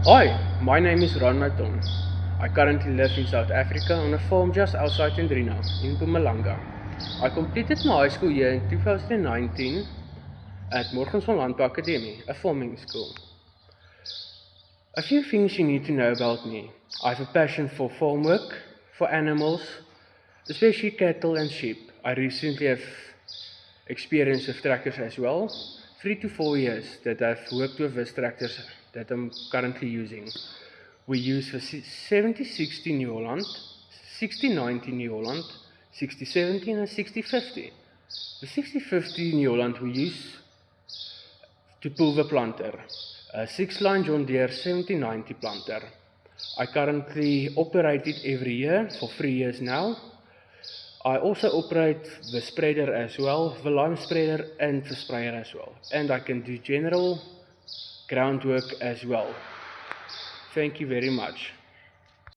Hi, my name is Ron Maton. I currently live in South Africa on a farm just outside Ndrina, in Mpumalanga. I completed my high school year in 2019 at Morgensson Landbou Academy, a farming school. A few things you need to know about me. I have a passion for farm work, for animals, especially cattle and sheep. I recently have experience with tractors as well. 3 to 4 years that I've worked with these tractors that I'm currently using. We use the 7060 New Holland, 6090 New Holland, 6070 and 6050. The 6050 New Holland we use to pull the planter. A 6-line John Deere 7090 planter. I currently operate it every year for 3 years now. I also operate the spreader as well, the lime spreader and the sprayer as well. And I can do general groundwork as well. Thank you very much.